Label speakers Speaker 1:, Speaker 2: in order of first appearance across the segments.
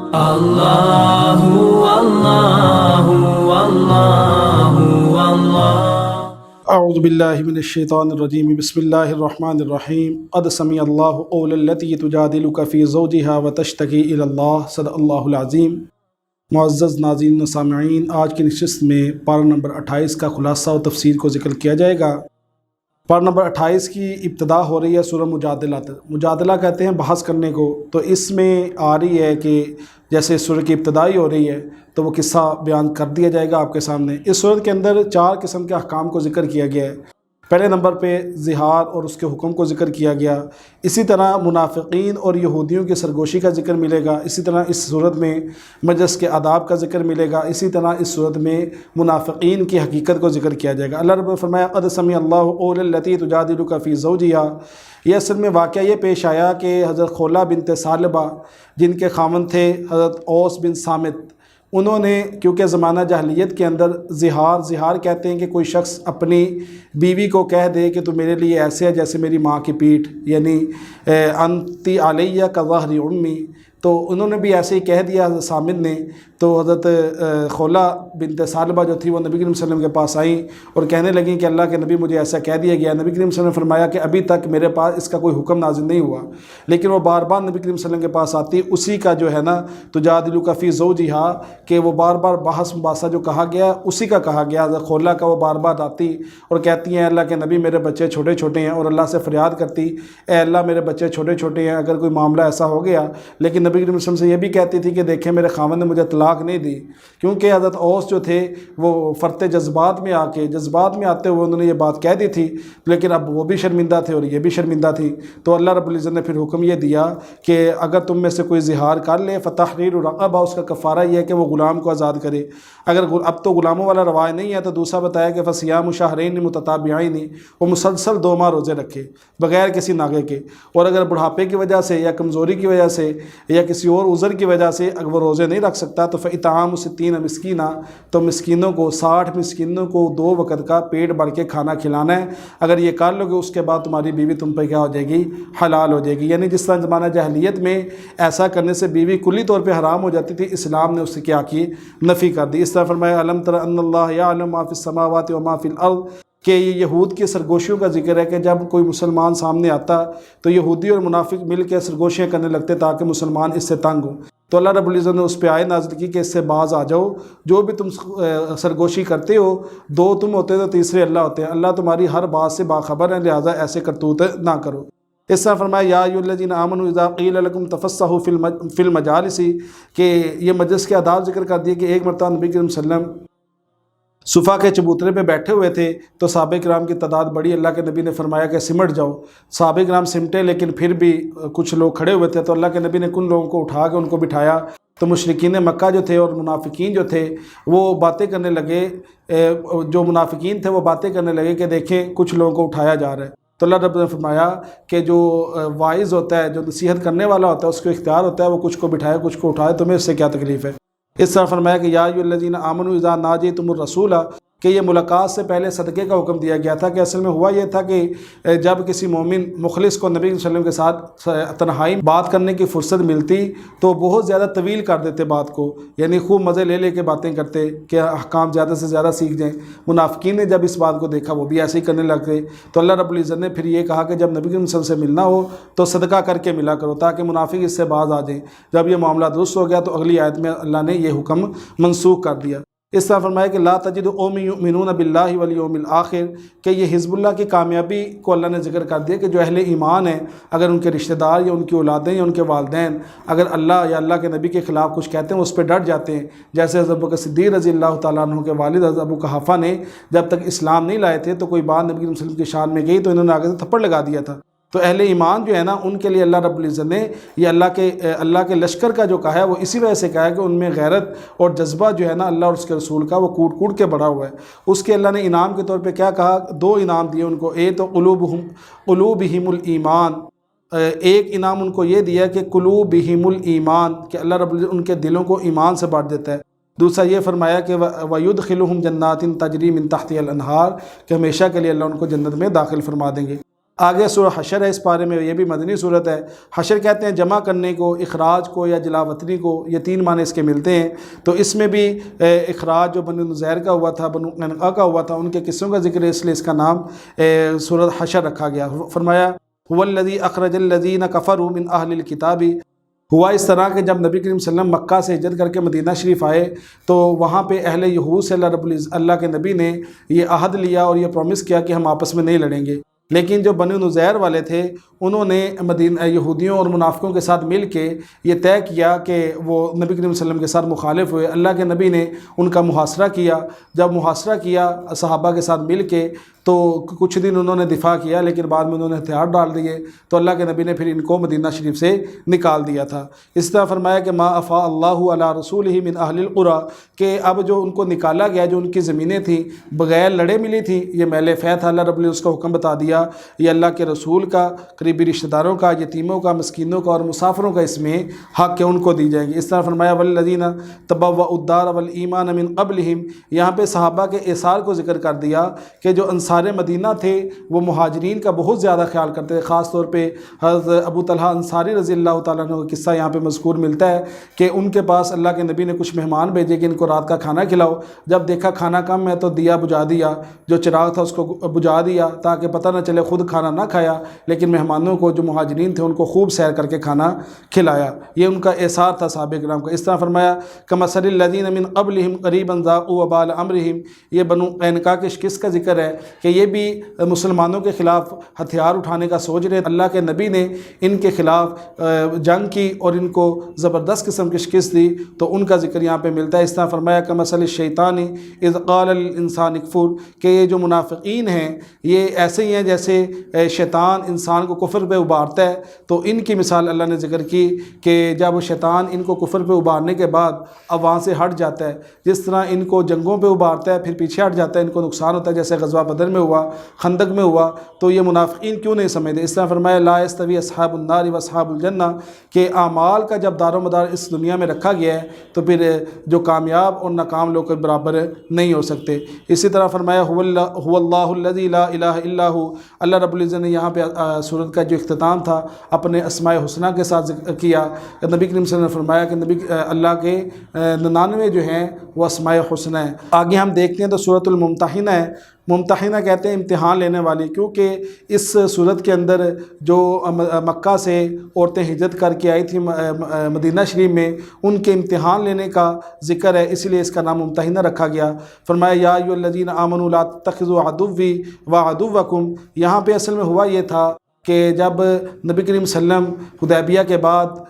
Speaker 1: اللہ اللہ اللہ اللہ۔
Speaker 2: اعوذ باللہ من الشیطان الرجیم، بسم اللہ الرحمن الرحیم۔ قد سمع اللہ قول التی تجادلک فی زوجہا وتشتکی الی اللہ، صدق اللہ العظیم۔ معزز ناظرین و سامعین، آج کی نشست میں پارہ نمبر 28 کا خلاصہ و تفسیر کو ذکر کیا جائے گا۔ پارہ نمبر 28 کی ابتدا ہو رہی ہے سورہ مجادلہ تک۔ مجادلہ کہتے ہیں بحث کرنے کو، تو اس میں آ رہی ہے کہ جیسے سورہ کی ابتدائی ہو رہی ہے تو وہ قصہ بیان کر دیا جائے گا آپ کے سامنے۔ اس سورت کے اندر 4 قسم کے احکام کو ذکر کیا گیا ہے۔ پہلے نمبر پہ زہار اور اس کے حکم کو ذکر کیا گیا، اسی طرح منافقین اور یہودیوں کی سرگوشی کا ذکر ملے گا، اسی طرح اس صورت میں مجلس کے آداب کا ذکر ملے گا، اسی طرح اس صورت میں منافقین کی حقیقت کو ذکر کیا جائے گا۔ اللہ رب نے فرمایا قد سمع اللہ قول التی تجادلک فی زوجہا۔ یہ اصل میں واقعہ یہ پیش آیا کہ حضرت خولہ بنت ثعلبہ جن کے خاوند تھے حضرت اوس بن صامت، انہوں نے کیونکہ زمانہ جاہلیت کے اندر زہار کہتے ہیں کہ کوئی شخص اپنی بیوی کو کہہ دے کہ تو میرے لیے ایسے ہے جیسے میری ماں کی پیٹھ، یعنی انتی علیہ کا ظہر امی، تو انہوں نے بھی ایسے ہی کہہ دیا حضرت صامت نے۔ تو حضرت خولہ بنت ثعلبہ جو تھی وہ نبی کریم صلی اللہ علیہ وسلم کے پاس آئیں اور کہنے لگیں کہ اللہ کے نبی مجھے ایسا کہہ دیا گیا۔ نبی کریم صلی اللہ علیہ وسلم نے فرمایا کہ ابھی تک میرے پاس اس کا کوئی حکم نازل نہیں ہوا، لیکن وہ بار بار نبی کریم صلی اللہ علیہ وسلم کے پاس آتی، اسی کا جو ہے نا تجادلک فی زوجہا، کہ وہ بار بار بحث مباحثہ جو کہا گیا اسی کا کہا گیا۔ حضرت خولہ کا وہ بار بار آتی اور کہتی ہیں اللہ کے نبی میرے بچے چھوٹے چھوٹے ہیں، اور اللہ سے فریاد کرتی اے اللہ میرے بچے چھوٹے چھوٹے ہیں، اگر کوئی معاملہ ایسا ہو گیا۔ لیکن نبی کریم صلی اللہ علیہ وسلم سے یہ بھی کہتی تھی کہ دیکھیں میرے خاوند نے مجھے طلاق نہیں دی، کیونکہ حضرت اوس جو تھے وہ فرط جذبات میں آتے ہوئے انہوں نے یہ بات کہہ دی تھی، لیکن اب وہ بھی شرمندہ تھے اور یہ بھی شرمندہ تھی۔ تو اللہ رب العزت نے پھر حکم یہ دیا کہ اگر تم میں سے کوئی زہار کر لے فتحریر رقبہ، اس کا کفارہ یہ ہے کہ وہ غلام کو آزاد کرے۔ اگر اب تو غلاموں والا رواج نہیں ہے تو دوسرا بتایا کہ فصیام شہرین متتابعین، وہ مسلسل 2 ماہ روزے رکھے بغیر کسی ناغے کے، اور اگر بڑھاپے کی وجہ سے یا کمزوری کی وجہ سے یا کسی اور عذر کی وجہ سے اگر وہ روزے نہیں رکھ سکتا تو فاطعام 60 مسکینہ، تو مسکینوں کو 60 مسکینوں کو 2 وقت کا پیٹ بھر کے کھانا کھلانا ہے۔ اگر یہ کر لو گے اس کے بعد تمہاری بیوی تم پہ کیا ہو جائے گی؟ حلال ہو جائے گی۔ یعنی جس طرح زمانہ جاہلیت میں ایسا کرنے سے بیوی کلی طور پہ حرام ہو جاتی تھی، اسلام نے اس سے کیا کی؟ نفی کر دی۔ اس طرح فرمایا الم تر ان اللہ یعلم ما فی السماوات و ما فی الارض، کہ یہ یہود کی سرگوشیوں کا ذکر ہے کہ جب کوئی مسلمان سامنے آتا تو یہودی اور منافق مل کے سرگوشیاں کرنے لگتے تاکہ مسلمان اس سے تنگ ہوں۔ تو اللہ رب العزت نے اس پہ آیت نازل کی کہ اس سے باز آ جاؤ، جو بھی تم سرگوشی کرتے ہو، 2 تم ہوتے تو تیسرے اللہ ہوتے ہیں، اللہ تمہاری ہر بات سے باخبر ہے، لہٰذا ایسے کرتوت نہ کرو۔ اس طرح فرمایا یا ایھا الذین آمنوا اذا قیل لکم تفسحوا فی المجالس، کہ یہ مجلس کے آداب ذکر کر دیے کہ ایک مرتبہ نبی کریم صلی اللہ علیہ وسلم صفا کے چبوترے پہ بیٹھے ہوئے تھے تو صحابہ کرام کی تعداد بڑی، اللہ کے نبی نے فرمایا کہ سمٹ جاؤ۔ صحابہ کرام سمٹے، لیکن پھر بھی کچھ لوگ کھڑے ہوئے تھے، تو اللہ کے نبی نے کن لوگوں کو اٹھا کے ان کو بٹھایا۔ تو مشرکین مکہ جو تھے اور منافقین جو تھے وہ باتیں کرنے لگے، جو منافقین تھے وہ باتیں کرنے لگے کہ دیکھیں کچھ لوگوں کو اٹھایا جا رہا ہے۔ تو اللہ رب نے فرمایا کہ جو واعظ ہوتا ہے، جو نصیحت کرنے والا ہوتا ہے، اس کو اختیار ہوتا ہے وہ کچھ کو بٹھائے کچھ کو اٹھائے، تمہیں اس سے کیا تکلیف ہے؟ اس طرح فرمایا کہ یا ایھا الذین آمنوا اذا ناجیتم الرسول، کہ یہ ملاقات سے پہلے صدقے کا حکم دیا گیا تھا، کہ اصل میں ہوا یہ تھا کہ جب کسی مومن مخلص کو نبی صلی اللہ علیہ وسلم کے ساتھ تنہائی بات کرنے کی فرصت ملتی تو بہت زیادہ طویل کر دیتے بات کو، یعنی خوب مزے لے کے باتیں کرتے کہ احکام زیادہ سے زیادہ سیکھ جائیں۔ منافقین نے جب اس بات کو دیکھا وہ بھی ایسے ہی کرنے لگے، تو اللہ رب العزت نے پھر یہ کہا کہ جب نبی صلی اللہ علیہ وسلم سے ملنا ہو تو صدقہ کر کے ملا کرو تاکہ منافق اس سے باز آ جائیں۔ جب یہ معاملہ درست ہو گیا تو اگلی آیت میں اللہ نے یہ حکم منسوخ کر دیا۔ اس طرح فرمایا کہ لا تجد قوم یؤمنون باللہ والیوم الآخر، کہ یہ حزب اللہ کی کامیابی کو اللہ نے ذکر کر دیا کہ جو اہل ایمان ہیں، اگر ان کے رشتہ دار یا ان کی اولادیں یا ان کے والدین اگر اللہ یا اللہ کے نبی کے خلاف کچھ کہتے ہیں اس پہ ڈٹ جاتے ہیں، جیسے حضرت ابوبکر صدیق رضی اللہ تعالیٰ عنہ کے والد حضرت ابو قحافہ نے جب تک اسلام نہیں لائے تھے تو کوئی بات نبی صلی اللہ علیہ وسلم کی شان میں گئی تو انہوں نے آگے سے تھپڑ لگا دیا تھا۔ تو اہل ایمان جو ہے نا ان کے لیے اللہ رب العزت نے یہ اللہ کے لشکر کا جو کہا ہے وہ اسی وجہ سے کہا ہے کہ ان میں غیرت اور جذبہ جو ہے نا اللہ اور اس کے رسول کا وہ کوٹ کے بڑھا ہوا ہے۔ اس کے اللہ نے انعام کے طور پہ کیا کہا؟ 2 انعام دیے ان کو، ایک تو قلوبہم الایمان، ایک انعام ان کو یہ دیا کہ قلوبہم الایمان، کہ اللہ رب العزت ان کے دلوں کو ایمان سے بھر دیتا ہے۔ دوسرا یہ فرمایا کہ وَيُدْخِلُهُمْ جَنَّاتٍ تَجْرِي مِن تَحْتِهَا الْأَنْهَارُ، کہ ہمیشہ کے لیے اللہ ان کو جنت میں داخل فرما دیں گے۔ آگے سورہ حشر ہے، اس بارے میں یہ بھی مدنی صورت ہے۔ حشر کہتے ہیں جمع کرنے کو، اخراج کو یا جلا وطنی کو، یہ تین معنی اس کے ملتے ہیں۔ تو اس میں بھی اخراج جو بنو نذیر کا ہوا تھا، بنو قینقاع کا ہوا تھا، ان کے قصوں کا ذکر ہے، اس لیے اس کا نام سورۃ حشر رکھا گیا۔ فرمایا هو الذی اخرج الذین کفروا من اہل الکتاب، ہوا اس طرح کہ جب نبی کریم صلی اللہ علیہ وسلم مکہ سے ہجرت کر کے مدینہ شریف آئے تو وہاں پہ اہل یہود سے اللہ کے نبی نے یہ عہد لیا اور یہ پرومس کیا کہ ہم آپس میں نہیں لڑیں گے۔ لیکن جو بنو نذیر والے تھے انہوں نے مدینہ یہودیوں اور منافقوں کے ساتھ مل کے یہ طے کیا کہ وہ نبی کریم صلی اللہ علیہ وسلم کے ساتھ مخالف ہوئے۔ اللہ کے نبی نے ان کا محاصرہ کیا۔ جب محاصرہ کیا صحابہ کے ساتھ مل کے تو کچھ دن انہوں نے دفاع کیا، لیکن بعد میں انہوں نے ہتھیار ڈال دیے، تو اللہ کے نبی نے پھر ان کو مدینہ شریف سے نکال دیا تھا۔ اس طرح فرمایا کہ ما افاء اللہ علی رسولہ من اہل القریٰ، کہ اب جو ان کو نکالا گیا، جو ان کی زمینیں تھیں بغیر لڑے ملی تھیں، یہ میل فیح تھا، اللہ رب العزت نے اس کا حکم بتا دیا، یہ اللہ کے رسول کا، قریبی رشتہ داروں کا، یتیموں کا، مسکینوں کا اور مسافروں کا اس میں حق کہ ان کو دی جائیں گی۔ اس طرح فرمایا والذین تبوأوا الدار والایمان من قبلہم، یہاں پہ صحابہ کے ایثار کو ذکر کر دیا کہ جو انصار مدینہ تھے وہ مہاجرین کا بہت زیادہ خیال کرتے تھے۔ خاص طور پہ حضرت ابو طلحہ انصاری رضی اللہ تعالیٰ عنہ کا قصہ یہاں پہ مذکور ملتا ہے کہ ان کے پاس اللہ کے نبی نے کچھ مہمان بھیجے کہ ان کو رات کا کھانا کھلاؤ۔ جب دیکھا کھانا کم ہے تو دیا بجھا دیا، جو چراغ تھا اس کو بجھا دیا تاکہ پتہ نہ چلے، خود کھانا نہ کھایا لیکن مہمانوں کو جو مہاجرین تھے ان کو خوب سیر کر کے کھانا کھلایا۔ یہ ان کا ایثار تھا صحابہ کرام کا۔ اس طرح فرمایا کمثل الذین من قبلہم قریبا ذاقوا وبال امرہم، یہ بنو قینقاع کے کس کا ذکر ہے کہ یہ بھی مسلمانوں کے خلاف ہتھیار اٹھانے کا سوچ رہے۔ اللہ کے نبی نے ان کے خلاف جنگ کی اور ان کو زبردست قسم کی شکست دی، تو ان کا ذکر یہاں پہ ملتا ہے۔ اس طرح فرمایا کمثل الشیطان اذ قال للانسان اکفر، کہ یہ جو منافقین ہیں یہ ایسے ہی ہیں جیسے شیطان انسان کو کفر پہ ابھارتا ہے، تو ان کی مثال اللہ نے ذکر کی کہ جب شیطان ان کو کفر پہ ابھارنے کے بعد اب وہاں سے ہٹ جاتا ہے، جس طرح ان کو جنگوں پہ ابھارتا ہے پھر پیچھے ہٹ جاتا ہے، ان کو نقصان ہوتا ہے، جیسے غزوہ بدر میں ہوا، خندق میں ہوا، تو یہ منافقین کیوں نہیں سمجھتے۔ اس طرح فرمایا لا یستوی اصحاب النار و اصحاب الجنہ، کہ اعمال کا جب دار و مدار اس دنیا میں رکھا گیا ہے تو پھر جو کامیاب اور ناکام لوگ برابر نہیں ہو سکتے۔ اسی طرح فرمایا هو اللہ الذی لا الہ الا هو، اللہ رب العزت نے یہاں پہ سورت کا جو اختتام تھا اپنے اسماء حسنہ کے ساتھ ذکر کیا۔ نبی کریم صلی اللہ علیہ وسلم نے فرمایا کہ اللہ کے 99 جو ہیں وہ اسماء حسنہ ہیں۔ آگے ہم دیکھتے ہیں تو سورۃ الممتحنہ ہے۔ ممتحنہ کہتے ہیں امتحان لینے والی، کیونکہ اس صورت کے اندر جو مکہ سے عورتیں ہجرت کر کے آئی تھیں مدینہ شریف میں، ان کے امتحان لینے کا ذکر ہے، اس لیے اس کا نام ممتحنہ رکھا گیا۔ فرمایا یا ایھا الذین آمنوا لا تتخذوا عدوی وعدوکم، یہاں پہ اصل میں ہوا یہ تھا کہ جب نبی کریم صلی اللہ علیہ وسلم حدیبیہ کے بعد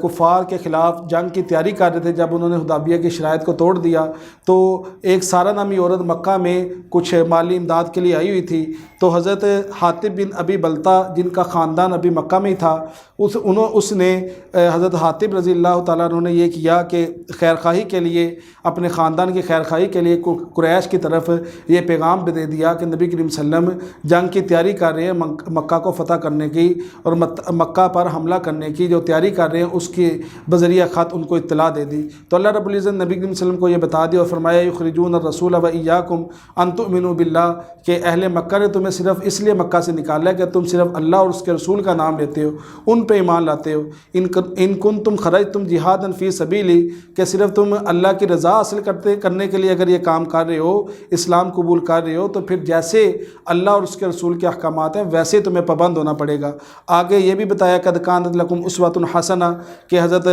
Speaker 2: کفار کے خلاف جنگ کی تیاری کر رہے تھے، جب انہوں نے حدیبیہ کی شرائط کو توڑ دیا تو ایک سارہ نامی عورت مکہ میں کچھ مالی امداد کے لیے آئی ہوئی تھی، تو حضرت حاطب بن ابی بلتہ جن کا خاندان ابھی مکہ میں ہی تھا، اس نے حضرت حاطب رضی اللہ تعالیٰ عنہ نے یہ کیا کہ خیرخواہی کے لیے، اپنے خاندان کی خیرخواہی کے لیے قریش کی طرف یہ پیغام دے دیا کہ نبی کریم صلی اللہ علیہ وسلم جنگ کی تیاری کر رہے ہیں، مکہ کو فتح کرنے کی اور مکہ پر حملہ کرنے کی جو تیاری کر رہے ہیں، اس کے بذریعہ خط ان کو اطلاع دے دی۔ تو اللہ رب العزت نبی کریم صلی اللہ علیہ وسلم کو یہ بتا دیا اور فرمایا یخرجون الرسول و ایاکم ان تؤمنوا باللہ، کہ اہل مکہ نے تمہیں صرف اس لیے مکہ سے نکالا ہے کہ تم صرف اللہ اور اس کے رسول کا نام لیتے ہو، ان پہ ایمان لاتے ہو۔ ان کنتم خرجتم جہادا فی سبیلی، کہ صرف تم اللہ کی رضا حاصل کرنے کے لیے اگر یہ کام کر رہے ہو، اسلام قبول کر رہے ہو، تو پھر جیسے اللہ اور اس کے رسول کے احکامات ہیں ویسے تمہیں پابند ہونا پڑے گا۔ آگے یہ بھی بتایا قد کانت لکم اسوۃ حسنہ، کہ حضرت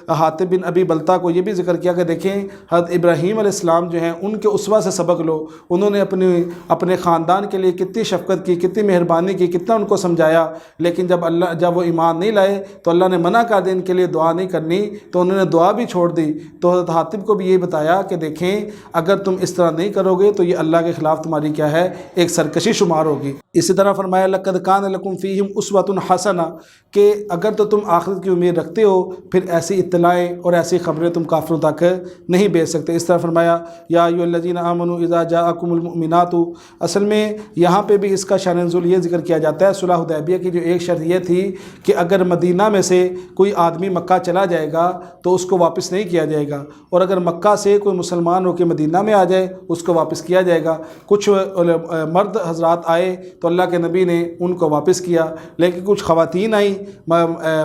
Speaker 2: حاطب بن ابی بلتہ کو یہ بھی ذکر کیا کہ دیکھیں حضرت ابراہیم علیہ السلام جو ہیں ان کے اسوہ سے سبق لو، انہوں نے اپنے خاندان کے لیے کتنی شفقت کی، کتنی مہربانی کی، کتنا ان کو سمجھایا، لیکن جب وہ ایمان نہیں لائے تو اللہ نے منع کر دیا ان کے لیے دعا نہیں کرنی، تو انہوں نے دعا بھی چھوڑ دی۔ تو حضرت حاطب کو بھی یہ بتایا کہ دیکھیں اگر تم اس طرح نہیں کرو گے تو یہ اللہ کے خلاف تمہاری کیا ہے، ایک سرکشی شمار ہوگی۔ اسی طرح فرمایا لقد کان لکم فیہم اسوۃ حسنہ، کہ اگر تو تم آخرت کی امید رکھتے ہو پھر ایسی اطلاعیں اور ایسی خبریں تم کافروں تک نہیں بھیج سکتے۔ اس طرح فرمایا یا ایھا الذین آمنوا اذا جاءکم المؤمنات، اصل میں یہاں پہ بھی اس کا شان نزول یہ ذکر کیا جاتا ہے، صلح حدیبیہ کی جو ایک شرط یہ تھی کہ اگر مدینہ میں سے کوئی آدمی مکہ چلا جائے گا تو اس کو واپس نہیں کیا جائے گا، اور اگر مکہ سے کوئی مسلمان ہو کے مدینہ میں آ جائے اس کو واپس کیا جائے گا۔ کچھ مرد حضرات آئے تو اللہ کے نبی نے ان کو واپس کیا۔ لیکن کچھ خواتین آئیں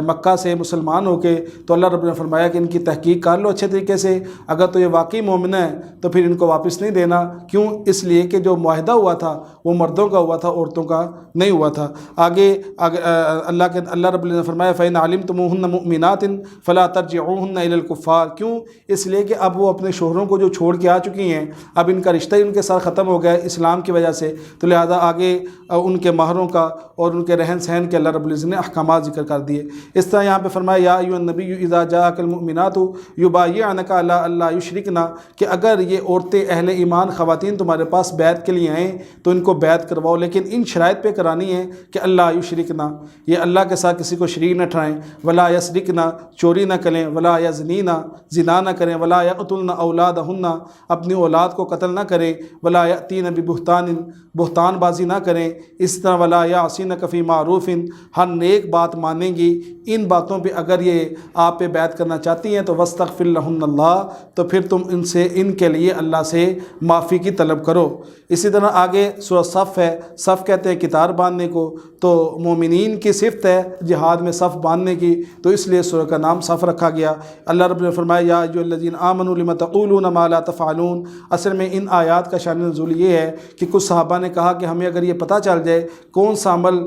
Speaker 2: مکہ سے مسلمان ہو کے، تو اللہ رب نے فرمایا کہ ان کی تحقیق کر لو اچھے طریقے سے، اگر تو یہ واقعی مومنہ ہے تو پھر ان کو واپس نہیں دینا۔ کیوں؟ اس لیے کہ جو معاہدہ ہوا تھا وہ مردوں کا ہوا تھا، عورتوں کا نہیں ہوا تھا۔ آگے اللہ رب نے فرمایا فَإِنْ عَلِمْتُمُوهُنَّ مُؤْمِنَاتٍ فَلَا تَرْجِعُوهُنَّ إِلَى الْكُفَّارِ۔ کیوں؟ اس لیے کہ اب وہ اپنے شوہروں کو جو چھوڑ کے آ چکی ہیں، اب ان کا رشتہ ہی ان کے ساتھ ختم ہو گیا ہے اسلام کی وجہ سے، تو لہذا آگے ان کے مہروں کا اور ان کے رہن سہن کے اللہ رب العزت نے احکامات ذکر کر دیے۔ اس طرح یہاں پہ فرمایا یا ایھا النبی اذا جاءک المؤمنات یبایعنک علی الا یشرکن، کہ اگر یہ عورتیں اہل ایمان خواتین تمہارے پاس بیعت کے لیے آئیں تو ان کو بیعت کرواؤ، لیکن ان شرائط پہ کرانی ہے کہ اللہ یشرکن، یہ اللہ کے ساتھ کسی کو شریک نہ ٹھہرائیں، ولا یسرقن، چوری نہ کریں، ولا یزنین، زنا نہ کریں، ولا یقتلن اولادہن، اپنی اولاد کو قتل نہ کریں، ولا یأتین ببہتان، بہتان بازی نہ کریں، اس طرح ولا یعصینک فی معروف، ہر نیک بات مانیں گی۔ ان باتوں پہ اگر یہ آپ پہ بیعت کرنا چاہتی ہیں تو واستغفر لہن اللہ، تو پھر تم ان کے لیے اللہ سے معافی کی طلب کرو۔ اسی طرح آگے سورہ صف ہے، صف کہتے ہیں کتار باندھنے کو، تو مومنین کی صفت ہے جہاد میں صف باندھنے کی، تو اس لیے سورہ کا نام صف رکھا گیا۔ اللہ رب نے فرمایا یا ایھا الذین آمنوا لم تقولون ما لا تفعلون۔ اصل میں ان آیات کا شان نزول یہ ہے کہ کچھ صحابہ نے کہا کہ ہمیں اگر یہ پتہ چل جائے کون سا عمل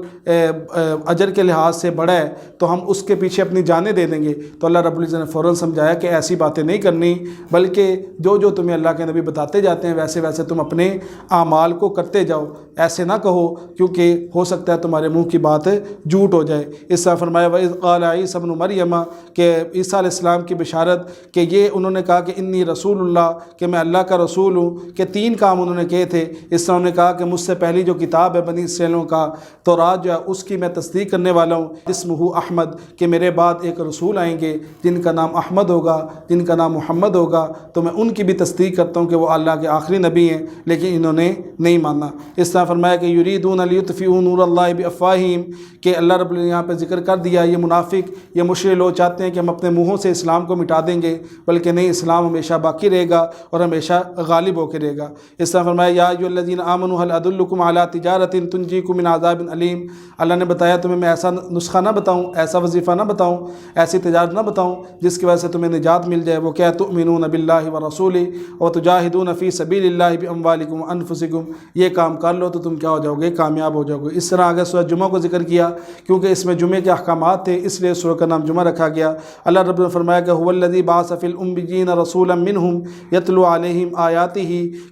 Speaker 2: اجر کے لحاظ سے بڑا ہے تو ہم اس کے پیچھے اپنی جانیں دے دیں گے، تو اللہ رب العزت نے فوراً سمجھایا کہ ایسی باتیں نہیں کرنی، بلکہ جو تمہیں اللہ کے نبی بتاتے جاتے ہیں ویسے ویسے تم اپنے اعمال کو کرتے جاؤ، ایسے نہ کہو کیونکہ ہو سکتا ہے تمہارے منہ کی بات جھوٹ ہو جائے۔ اس طرح فرمایا وَإِذْ قَالَ عِیسیٰ ابْنُ مَرْیَمَ، کہ عیسیٰ علیہ السلام کی بشارت کہ یہ انہوں نے کہا کہ انی رسول اللہ، کہ میں اللہ کا رسول ہوں، کہ 3 کام انہوں نے کہے تھے۔ اس طرح انہوں نے کہا کہ مجھ سے پہلی جو کتاب ہے بنی اسرائیلوں کا تورات جو ہے اس کی میں تصدیق کرنے والا ہوں، اسمہ احمد، کہ میرے بعد ایک رسول آئیں گے جن کا نام احمد ہوگا، جن کا نام محمد ہوگا، تو میں ان کی بھی تصدیق کرتا ہوں کہ وہ اللہ کے آخری نبی ہیں، لیکن انہوں نے نہیں مانا۔ اس طرح فرمایا کہ یریدون لیطفئوا نور اللہ بافواہہم، کہ اللہ رب نے یہاں پہ ذکر کر دیا یہ منافق، یہ مشرک لوگ چاہتے ہیں کہ ہم اپنے منہوں سے اسلام کو مٹا دیں گے، بلکہ نہیں، اسلام ہمیشہ باقی رہے گا اور ہمیشہ غالب ہو کے رہے گا۔ اس طرح فرمایا یا ایھا الذین آمنوا ھل ادلکم علی تجارۃ تنجیکم من عذاب علیم، اللہ نے بتایا تمہیں میں ایسا نسخہ نہ بتاؤں، ایسا وظیفہ نہ بتاؤں، ایسی تجارت نہ بتاؤں جس کی وجہ سے تمہیں نجات مل جائے۔ وہ کیا ہے؟ تؤمنون باللہ ورسولہ وتجاہدون فی سبیل اللہ باموالکم وانفسکم، یہ کام کر لو تو تم کیا ہو جاؤ گے؟ کامیاب ہو جاؤ گے۔ اس طرح آگے سورہ جمعہ کو ذکر کیا کیونکہ اس میں جمعے کے احکامات تھے، اس لیے سورہ کا نام جمعہ رکھا گیا۔ اللہ رب نے فرمایا کہ هو الذی بعث فی الامین رسولا منہم یتلو علیہم آیاتہ،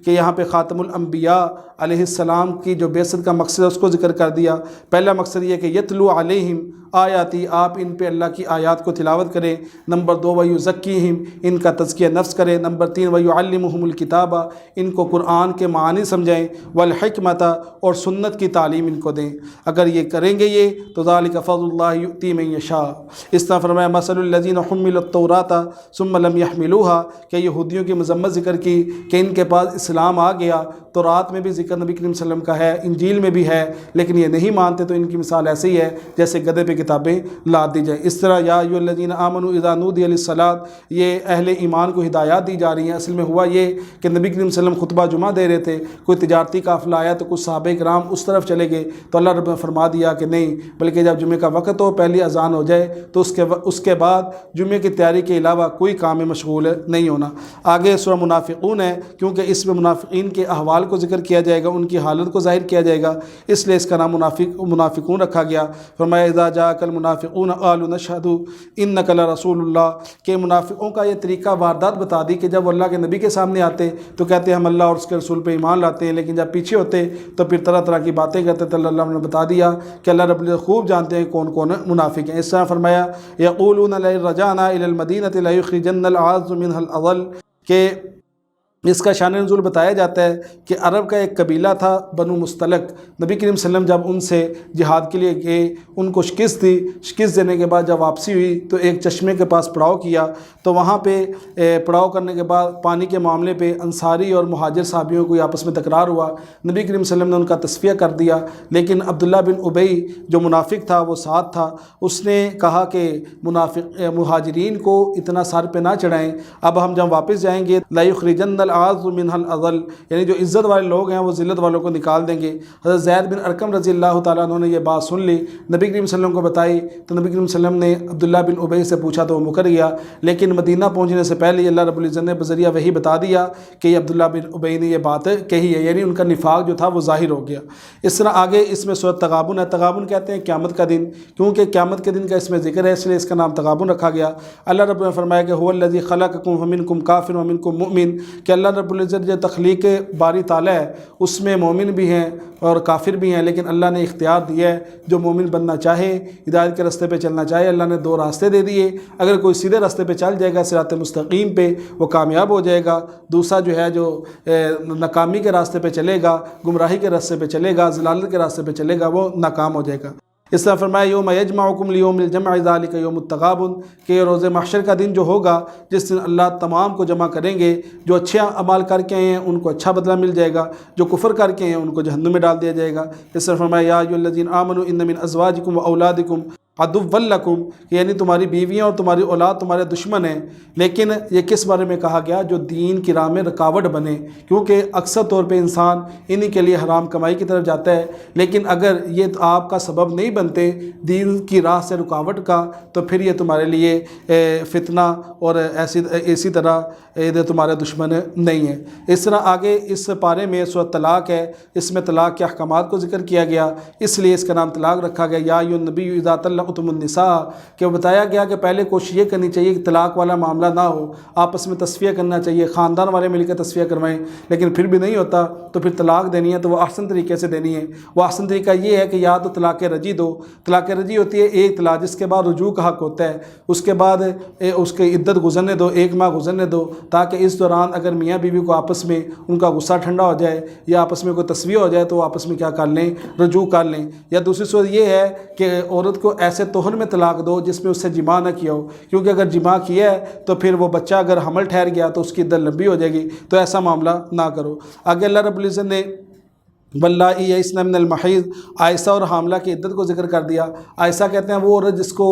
Speaker 2: کہ یہاں پہ خاتم الانبیاء علیہ السلام کی جو بعثت کا مقصد ہے اس کو ذکر کر دیا۔ پہلا مقصد یہ کہ یتلو علیہم آیاتی، آپ ان پہ اللہ کی آیات کو تلاوت کریں۔ نمبر 2 ویزکیہم، ان کا تزکیہ نفس کریں۔ نمبر 3 ویعلمہم الکتاب، ان کو قرآن کے معانی سمجھائیں، والحکمت، اور سنت کی تعلیم ان کو دیں۔ اگر یہ کریں گے یہ تو ذالک فضل اللہ یؤتی من یشاء۔ اس طرح فرمایا مثل الذین حملوا التوراۃ ثم لم یحملوها، کہ یہودیوں کی مذمت ذکر کی کہ ان کے پاس اسلام آ گیا، تورات میں بھی ذکر نبی کریم صلی اللہ علیہ وسلم کا ہے، انجیل میں بھی ہے، لیکن یہ نہیں مانتے، تو ان کی مثال ایسے ہی ہے جیسے گدھے پہ کتابیں لاد دی جائیں۔ اس طرح یا ایھا الذین آمنوا اذا نودی للصلاۃ، یہ اہل ایمان کو ہدایات دی جا رہی ہیں۔ اصل میں ہوا یہ کہ نبی کریم صلی اللہ علیہ وسلم خطبہ جمعہ دے رہے تھے، کوئی تجارتی قافلہ آیا تو کچھ صحابہ کرام اس طرف چلے گئے، تو اللہ رب نے فرما دیا کہ نہیں، بلکہ جب جمعے کا وقت ہو، پہلی اذان ہو جائے تو اس کے بعد جمعے کی تیاری کے علاوہ کوئی کام میں مشغول نہیں ہونا۔ آگے سورہ منافقون ہے کیونکہ اس میں منافقین کے احوال کو ذکر کیا جائے گا، ان کی حالت کو ظاہر کیا جائے گا، اس لیے اس کا نام منافقون رکھا گیا۔ فرمایا اذا جاءک المنافقون قالوا نشهد انک لرسول اللہ، کہ منافقوں کا یہ طریقہ واردات بتا دی کہ جب وہ اللہ کے نبی کے سامنے آتے تو کہتے ہم اللہ اور اس کے رسول پہ ایمان لاتے ہیں، لیکن جب پیچھے ہوتے تو پھر طرح طرح کی باتیں کرتے، تو اللہ نے بتا دیا کہ اللہ رب العزت خوب جانتے ہیں کون کون منافق ہیں۔ اس طرح فرمایا یقولون لئن رجعنا الی المدینۃ لیخرجن الاعز منها الاذل، کہ اس کا شان نزول بتایا جاتا ہے کہ عرب کا ایک قبیلہ تھا بنو مستلق، نبی کریم صلی اللہ علیہ وسلم جب ان سے جہاد کے لیے گئے، ان کو شکست دی، شکست دینے کے بعد جب واپسی ہوئی تو ایک چشمے کے پاس پڑاؤ کیا، تو وہاں پہ پڑاؤ کرنے کے بعد پانی کے معاملے پہ انصاری اور مہاجر صحابیوں کو آپس میں تکرار ہوا، نبی کریم صلی اللہ علیہ وسلم نے ان کا تصفیہ کر دیا، لیکن عبداللہ بن ابی جو منافق تھا وہ ساتھ تھا، اس نے کہا کہ مہاجرین کو اتنا سر پہ نہ چڑھائیں، اب ہم جب واپس جائیں گے لا یخرجن العاذ منها الأذل، یعنی جو عزت والے لوگ ہیں وہ ذلت والوں کو نکال دیں گے۔ حضرت زید بن ارقم رضی اللہ تعالیٰ عنہ نے یہ بات سن لی، نبی کریم صلی اللہ علیہ وسلم کو بتائی، تو نبی کریم صلی اللہ علیہ وسلم نے عبداللہ بن ابی سے پوچھا تو وہ مکر گیا، لیکن مدینہ پہنچنے سے پہلے اللہ رب العزت نے بذریعہ وحی بتا دیا کہ یہ عبداللہ بن ابی نے یہ بات کہی ہے، یعنی ان کا نفاق جو تھا وہ ظاہر ہو گیا۔ اس طرح آگے اس میں سورۃ تغابن ہے، تغابن کہتے ہیں قیامت کا دن، کیونکہ قیامت کے دن کا اس میں ذکر ہے اس لیے اس کا نام تغابن رکھا گیا۔ اللہ رب نے فرمایا کہ هو الذی خلقکم فمنکم کافر ومنکم مؤمن، کہ اللہ رب العزت جو تخلیق باری تعالیٰ ہے اس میں مومن بھی ہیں اور کافر بھی ہیں، لیکن اللہ نے اختیار دیا ہے جو مومن بننا چاہے، ہدایت کے راستے پہ چلنا چاہے، اللہ نے دو راستے دے دیے۔ اگر کوئی سیدھے راستے پہ چل جائے گا صراط مستقیم پہ وہ کامیاب ہو جائے گا، دوسرا جو ہے جو ناکامی کے راستے پہ چلے گا، گمراہی کے راستے پہ چلے گا، ضلالت کے راستے پہ چلے گا، وہ ناکام ہو جائے گا۔ اس طرح فرمایا یوم یجمعکم لیوم الجمع ذالک یوم التغابن، کہ یہ روز محشر کا دن جو ہوگا جس دن اللہ تمام کو جمع کریں گے، جو اچھے اعمال کر کے ہیں ان کو اچھا بدلہ مل جائے گا، جو کفر کر کے ہیں ان کو جہنم میں ڈال دیا جائے گا۔ اس طرح فرمایا یا ایھا الذین آمنوا ان من ازواجکم واولادکم عدو لکم، یعنی تمہاری بیویاں اور تمہاری اولاد تمہارے دشمن ہیں، لیکن یہ کس بارے میں کہا گیا؟ جو دین کی راہ میں رکاوٹ بنے، کیونکہ اکثر طور پہ انسان انہی کے لیے حرام کمائی کی طرف جاتا ہے، لیکن اگر یہ آپ کا سبب نہیں بنتے دین کی راہ سے رکاوٹ کا تو پھر یہ تمہارے لیے فتنہ اور اسی طرح یہ تمہارے دشمن نہیں ہیں۔ اس طرح آگے اس پارے میں سورۃ طلاق ہے، اس میں طلاق کے احکامات کو ذکر کیا گیا، اس لیے اس کا نام طلاق رکھا گیا۔ یا ایھا النبی اذا طلقتم النساء، کہ بتایا گیا کہ پہلے کوشش یہ کرنی چاہیے کہ طلاق والا معاملہ نہ ہو، آپس میں تصفیہ کرنا چاہیے، خاندان والے مل کے تصفیہ کروائیں، لیکن پھر بھی نہیں ہوتا تو پھر طلاق دینی ہے تو وہ احسن طریقے سے دینی ہے۔ وہ احسن طریقہ یہ ہے کہ یا تو طلاق رجعی دو، طلاق رجعی ہوتی ہے ایک طلاق جس کے بعد رجوع کا حق ہوتا ہے، اس کے بعد اس کی عدت گزرنے دو، 1 ماہ گزرنے دو، تاکہ اس دوران اگر میاں بیوی کو آپس میں ان کا غصہ ٹھنڈا ہو جائے یا آپس میں کوئی تصفیہ ہو جائے تو وہ آپس میں کیا کر لیں؟ رجوع کر لیں۔ یا دوسری صورت یہ ہے کہ عورت کو ایسے طہر میں طلاق دو جس میں اس سے جماع نہ کیا ہو، کیونکہ اگر جماع کیا ہے تو پھر وہ بچہ اگر حمل ٹھہر گیا تو اس کی عدت لمبی ہو جائے گی، تو ایسا معاملہ نہ کرو۔ آگے اللہ رب العزت نے واللائی یئسن من المحیض، عائشہ اور حاملہ کی عدت کو ذکر کر دیا۔ عائشہ کہتے ہیں وہ عورت جس کو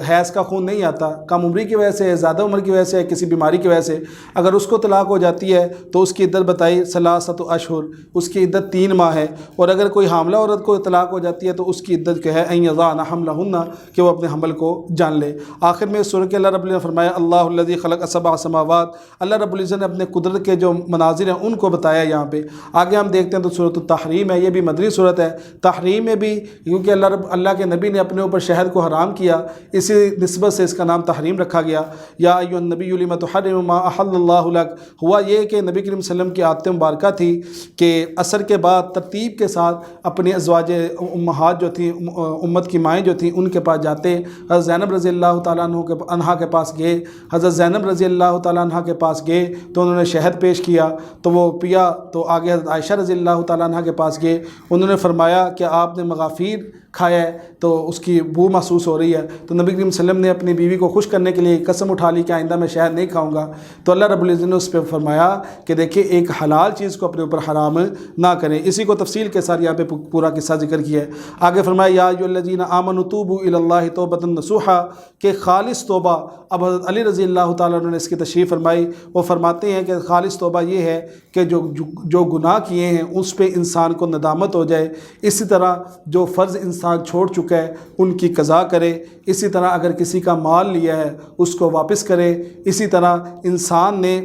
Speaker 2: حیض کا خون نہیں آتا، کم عمری کی وجہ سے، زیادہ عمر کی وجہ سے، کسی بیماری کی وجہ سے، اگر اس کو طلاق ہو جاتی ہے تو اس کی عدت بتائی ثلاثۃ اشہر، اس کی عدت 3 ماہ ہے۔ اور اگر کوئی حاملہ عورت کو طلاق ہو جاتی ہے تو اس کی عدت کیا ہے؟ ان یضعن حملہن، کہ وہ اپنے حمل کو جان لے۔ آخر میں سورہ کے اللہ رب العزت نے فرمایا اللہ الذی خلق 7 سماوات، اللہ رب العزت نے اپنے قدرت کے جو مناظر ہیں ان کو بتایا یہاں پہ۔ آگے ہم دیکھتے ہیں تو سورۃ التحریم ہے، یہ بھی مدنی صورت ہے۔ تحریم میں بھی کیونکہ اللہ کے نبی نے اپنے اوپر شہد کو حرام کیا، اسی نسبت سے اس کا نام تحریم رکھا گیا۔ یا ایھا النبی لم تحرم ما احل اللہ لک، ہوا یہ کہ نبی کریم صلی اللہ علیہ وسلم کی عادت مبارکہ تھی کہ عصر کے بعد ترتیب کے ساتھ اپنی ازواج امہات جو تھیں، امت کی مائیں جو تھیں، ان کے پاس جاتے۔ حضرت زینب رضی اللہ تعالیٰ عنہ کے پاس گئے، حضرت زینب رضی اللہ تعالیٰ عنہ کے پاس گئے تو انہوں نے شہد پیش کیا تو وہ پیا، تو آگے حضرت عائشہ رضی اللہ تعالیٰ عنہ کے پاس گئے، انہوں نے فرمایا کہ آپ نے مغافیر کھایا ہے تو اس کی بو محسوس ہو رہی ہے، تو نبی کریم صلی اللہ علیہ وسلم نے اپنی بیوی کو خوش کرنے کے لیے قسم اٹھا لی کہ آئندہ میں شہد نہیں کھاؤں گا، تو اللہ رب العزت نے اس پہ فرمایا کہ دیکھیں ایک حلال چیز کو اپنے اوپر حرام نہ کریں۔ اسی کو تفصیل کے ساتھ یہاں پہ پورا قصہ ذکر کیا ہے۔ آگے فرمایا یا ایھا الذین آمنوا توبوا الی اللہ توبۃ نصوحا، کہ خالص توبہ۔ اب حضرت علی رضی اللہ تعالیٰ عنہ نے اس کی تشریح فرمائی، وہ فرماتے ہیں کہ خالص توبہ یہ ہے کہ جو گناہ کیے ہیں اس پہ انسان کو ندامت ہو جائے، اسی طرح جو فرض انسان چھوڑ چکا ہے ان کی قضا کرے، اسی طرح اگر کسی کا مال لیا ہے اس کو واپس کرے، اسی طرح انسان نے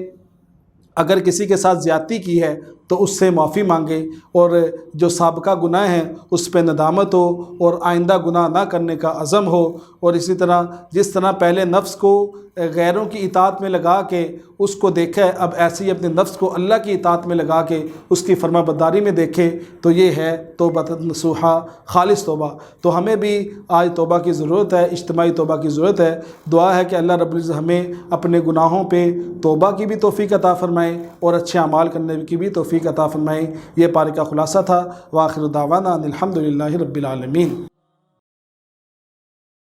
Speaker 2: اگر کسی کے ساتھ زیادتی کی ہے تو اس سے معافی مانگے، اور جو سابقہ گناہ ہیں اس پہ ندامت ہو اور آئندہ گناہ نہ کرنے کا عزم ہو، اور اسی طرح جس طرح پہلے نفس کو غیروں کی اطاعت میں لگا کے اس کو دیکھے، اب ایسے ہی اپنے نفس کو اللہ کی اطاعت میں لگا کے اس کی فرما برداری میں دیکھے، تو یہ ہے توبہ نصوحا، خالص توبہ۔ تو ہمیں بھی آج توبہ کی ضرورت ہے، اجتماعی توبہ کی ضرورت ہے۔ دعا ہے کہ اللہ رب العزت ہمیں اپنے گناہوں پہ توبہ کی بھی توفیق عطا فرمائے اور اچھے اعمال کرنے کی بھی توفیق عطا فرمائے۔ یہ پارے کا خلاصہ تھا۔ وآخر دعوانا ان الحمد للہ رب العالمین۔